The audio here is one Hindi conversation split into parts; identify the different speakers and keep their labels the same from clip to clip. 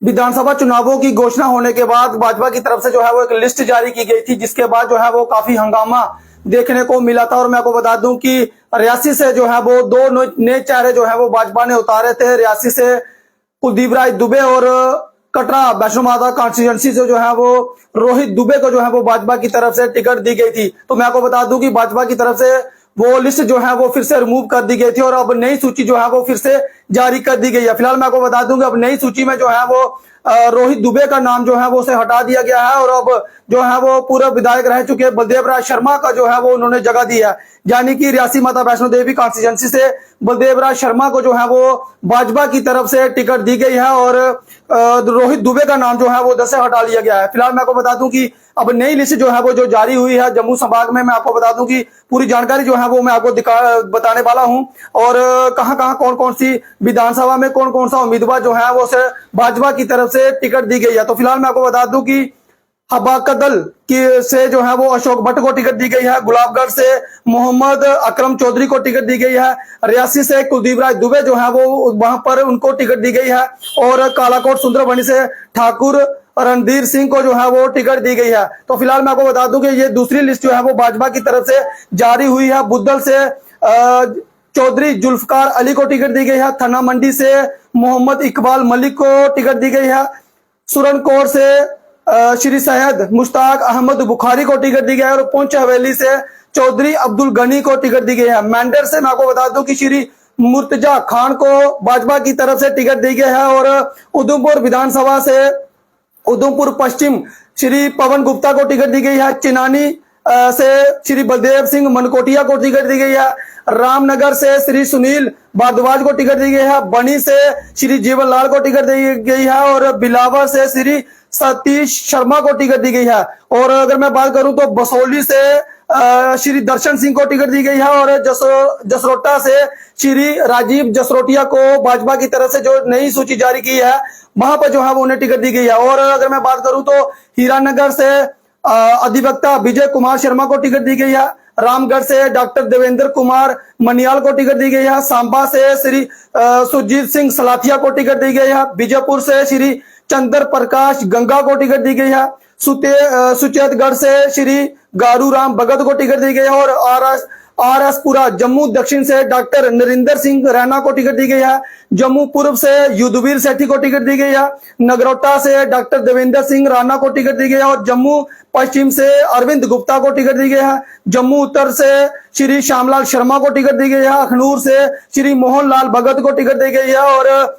Speaker 1: विधानसभा चुनावों की घोषणा होने के बाद भाजपा की तरफ से जो है वो एक लिस्ट जारी की गई थी, जिसके बाद जो है वो काफी हंगामा देखने को मिला था। और मैं आपको बता दूं कि रियासी से जो है वो दो नए चेहरे जो है वो भाजपा ने उतारे थे। रियासी से कुलदीप राय दुबे और कटरा वैष्णो माता कॉन्स्टिट्यूंसी से जो है वो रोहित दुबे को जो है वो भाजपा की तरफ से टिकट दी गई थी। तो मैं आपको बता दूं कि भाजपा की तरफ से वो लिस्ट जो है वो फिर से रिमूव कर दी गई थी और अब नई सूची जो है वो फिर से जारी कर दी गई है। फिलहाल मैं आपको बता दूं कि अब नई सूची में जो है वो रोहित दुबे का नाम जो है वो उसे हटा दिया गया है और अब जो है वो पूर्व विधायक रह चुके बलदेव राय शर्मा का जो है वो उन्होंने जगह दी है। यानी कि रियासी माता वैष्णो देवी कॉन्स्टिट्यूंसी से बलदेव राय शर्मा को जो है वो भाजपा की तरफ से टिकट दी गई है और रोहित दुबे का नाम जो है वो उधर से हटा लिया गया है। फिलहाल मैं आपको बता दूं कि अब नई लिस्ट जो है वो जो जारी हुई है जम्मू संभाग में, मैं आपको बता दूं कि पूरी जानकारी जो है वो मैं आपको बताने वाला हूं और कहां कहां कौन कौन सी विधानसभा में कौन कौन सा उम्मीदवार जो है वो से भाजपा की तरफ से टिकट दी गई है। तो फिलहाल मैं आपको बता दूं कि हबाकदल की से जो है वो अशोक भट्ट को टिकट दी गई है, गुलाबगढ़ से मोहम्मद अकरम चौधरी को टिकट दी गई है, रियासी से कुलदीप राय दुबे जो है वो वहां पर उनको टिकट दी गई है और कालाकोट सुंदरबनी से ठाकुर रणधीर सिंह को जो है वो टिकट दी गई है। तो फिलहाल मैं आपको बता दूं कि ये दूसरी लिस्ट जो है वो भाजपा की तरफ से जारी हुई है। बुद्धल से चौधरी जुल्फकार अली को टिकट दी गई है, थना मंडी से मोहम्मद इकबाल मलिक को टिकट दी गई है, सुरनकोट से श्री सैयद मुश्ताक अहमद बुखारी को टिकट दी गई है और पुंछ हवेली से चौधरी अब्दुल गनी को टिकट दी गई है। मेंढर से मैं आपको बता दूं कि श्री मुर्तजा खान को भाजपा की तरफ से टिकट दी गई है और उधमपुर विधानसभा से उधमपुर पश्चिम श्री पवन गुप्ता को टिकट दी गई है, चिनानी से श्री बलदेव सिंह मनकोटिया को टिकट दी गई है, रामनगर से श्री सुनील भारद्वाज को टिकट दी गई है, बनी से श्री जीवन लाल को टिकट दी गई है और बिलावर से श्री सतीश शर्मा को टिकट दी गई है। और अगर मैं बात करूं तो बसोली से श्री दर्शन सिंह को टिकट दी गई है और जसरोटा से श्री राजीव जसरोटिया को भाजपा की तरफ से जो नई सूची जारी की है वहां पर जो है वो उन्हें टिकट दी गई है। और अगर मैं बात करूं तो हीरानगर से अधिवक्ता विजय कुमार शर्मा को टिकट दी गई है, रामगढ़ से डॉक्टर देवेंद्र कुमार मनियाल को टिकट दी गई है, सांबा से श्री सुरजीत सिंह सलाथिया को टिकट दी गई है, बीजापुर से श्री चंद्र प्रकाश गंगा को टिकट दी गई है, सुचेतगढ़ से श्री गारू राम भगत को टिकट दी गई है और आर एस पुरा जम्मू दक्षिण से डॉक्टर नरिंदर सिंह रैना को टिकट दी गई है, जम्मू पूर्व से युद्धवीर सेठी को टिकट दी गई है, नगरोटा से डॉक्टर देवेंद्र सिंह राणा को टिकट दी गई है और जम्मू पश्चिम से अरविंद गुप्ता को टिकट दी गई है, जम्मू उत्तर से श्री श्यामलाल शर्मा को टिकट दी गई है, अखनूर से श्री मोहनलाल भगत को टिकट दी गई है और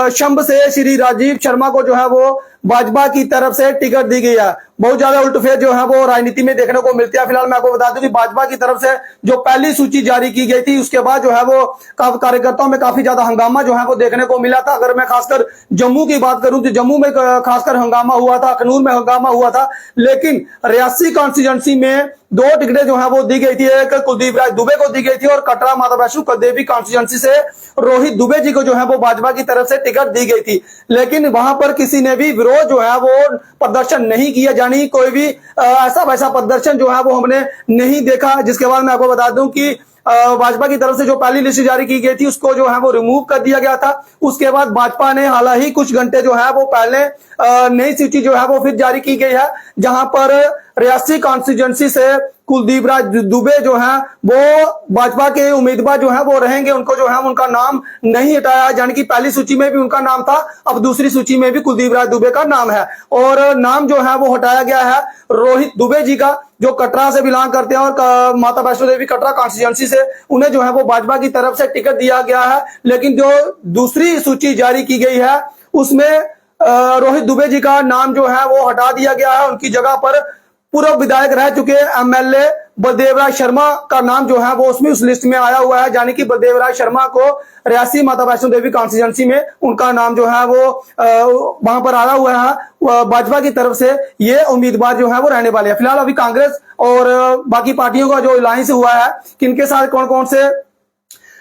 Speaker 1: शंभ से श्री राजीव शर्मा को जो है वो भाजपा की तरफ से टिकट दी गई है। बहुत ज्यादा उल्टफेर जो है वो राजनीति में देखने को मिलती है। फिलहाल मैं आपको बता दूं कि भाजपा की तरफ से जो पहली सूची जारी की गई थी उसके बाद जो है वो कार्यकर्ताओं में काफी ज्यादा हंगामा जो है वो देखने को मिला था। अगर मैं खासकर जम्मू की बात करूं तो जम्मू में खासकर हंगामा हुआ था, अखनूर में हंगामा हुआ था, लेकिन रियासी कॉन्स्टिट्यूंसी में दो टिकटें जो है वो दी गई थी, एक कुलदीप राय दुबे को दी गई थी और कटरा माता वैष्णो देवी कॉन्स्टिट्यूंसी से रोहित दुबे जी को जो है वो भाजपा की तरफ से टिकट दी गई थी। लेकिन वहां पर किसी ने भी विरोध जो है वो प्रदर्शन नहीं किया, यानी कोई भी ऐसा वैसा प्रदर्शन जो है वो हमने नहीं देखा। जिसके बाद मैं आपको बता दूं कि भाजपा की तरफ से जो पहली लिस्ट जारी की गई थी उसको जो है वो रिमूव कर दिया गया था। उसके बाद भाजपा ने हालांकि कुछ घंटे जो है वो पहले नई सूची जो है वो फिर जारी की गई है, जहां पर रियासी कॉन्स्टिट्यूंसी से कुलदीप राय दुबे जो है वो भाजपा के उम्मीदवार जो है वो रहेंगे, उनको जो है उनका नाम नहीं हटाया, यानी कि पहली सूची में भी उनका नाम था, अब दूसरी सूची में भी कुलदीप राय दुबे का नाम है और नाम जो है वो हटाया गया है रोहित दुबे जी का, जो कटरा से बिलोंग करते हैं और माता वैष्णो देवी कटरा कॉन्स्टिट्यूंसी से उन्हें जो है वो भाजपा की तरफ से टिकट दिया गया है। लेकिन जो दूसरी सूची जारी की गई है उसमें रोहित दुबे जी का नाम जो है वो हटा दिया गया है, उनकी जगह पर पूर्व विधायक रह चुके एमएलए बलदेव राय शर्मा का नाम जो है वो उसमें उस लिस्ट में आया हुआ है, यानी कि बलदेव राय शर्मा को रियासी माता वैष्णो देवी कॉन्स्टिट्यूंसी में उनका नाम जो है वो वहां पर आया हुआ है। भाजपा की तरफ से ये उम्मीदवार जो है वो रहने वाले हैं। फिलहाल अभी कांग्रेस और बाकी पार्टियों का जो अलायंस हुआ है, किनके साथ कौन कौन से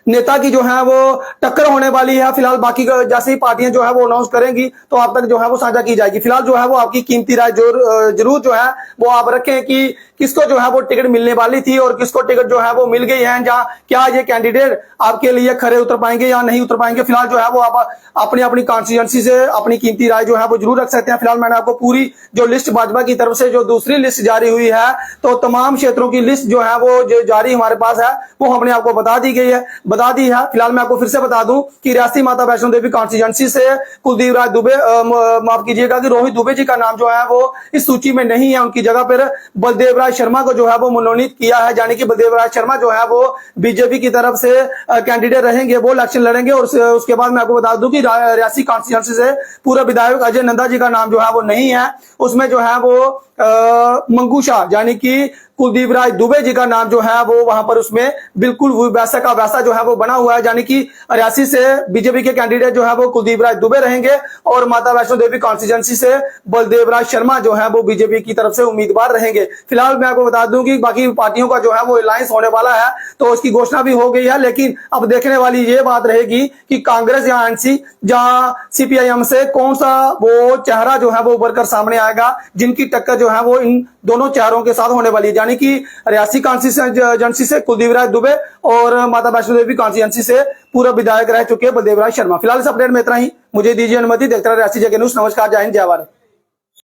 Speaker 1: नेता की जो है वो टक्कर होने वाली है। फिलहाल बाकी जैसे ही पार्टियां जो है वो अनाउंस करेंगी तो आप तक जो है वो साझा की जाएगी। फिलहाल जो है वो आपकी कीमती राय जरूर जो है वो आप रखें कि किसको जो है वो टिकट मिलने वाली थी और किसको टिकट जो है वो मिल गई है, जहां क्या ये कैंडिडेट आपके लिए खरे उतर पाएंगे या नहीं उतर पाएंगे। फिलहाल जो है वो आप अपनी अपनी कॉन्स्टिट्यूंसी से अपनी कीमती राय जो है वो जरूर रख सकते हैं। फिलहाल मैंने आपको पूरी जो लिस्ट भाजपा की तरफ से जो दूसरी लिस्ट जारी हुई है, तो तमाम क्षेत्रों की लिस्ट जो है वो जो जारी हमारे पास है वो हमने आपको बता दी है। फिलहाल मैं आपको फिर से बता दूं कि रियासी माता वैष्णो देवी कॉन्स्टिट्यूंसी से कुलदीप राज दुबे, माफ कीजिएगा कि रोहित दुबे जी का नाम जो है वो इस सूची में नहीं है। उनकी जगह पर बलदेव राज शर्मा को जो है वो मनोनीत किया है, यानी कि बलदेव राज शर्मा जो है वो बीजेपी की तरफ से कैंडिडेट रहेंगे, वो इलेक्शन लड़ेंगे। और उसके बाद मैं आपको बता दूं कि रियासी कॉन्स्टिट्यूंसी से पूर्व विधायक अजय नंदा जी का नाम जो है वो नहीं है। उसमें जो है वो मंगू शाह यानी कि कुलदीप राज दुबे जी का नाम जो है वो वहां पर उसमें बिल्कुल वैसा का वैसा जो है वो बना हुआ है, यानी कि रियासी से बीजेपी के कैंडिडेट जो है वो कुलदीप राज दुबे रहेंगे और माता वैष्णो देवी कॉन्स्टिट्यूंसी से बलदेव राज शर्मा जो है वो बीजेपी की तरफ से उम्मीदवार रहेंगे। फिलहाल मैं आपको बता दूं कि बाकी पार्टियों का जो है वो अलायंस होने वाला है, तो उसकी घोषणा भी हो गई है। लेकिन अब देखने वाली ये बात रहेगी कि कांग्रेस या एनसी जहां सीपीआईएम से कौन सा वो चेहरा जो है वो उभर कर सामने आएगा, जिनकी टक्कर जो है वो इन दोनों चेहरों के साथ होने वाली है, यानी कि रियासी कॉन्स्टिट्यूंसी से कुलदीप राज दुबे और माता वैष्णो देवी कॉन्स्टिट्यूंसी से पूर्व विधायक रह चुके बलदेव राज शर्मा। फिलहाल इस अपडेट में इतना ही, मुझे दीजिए अनुमति। देखते रहिए रियासी जगह न्यूज़। नमस्कार, जय हिंद, जय भारत।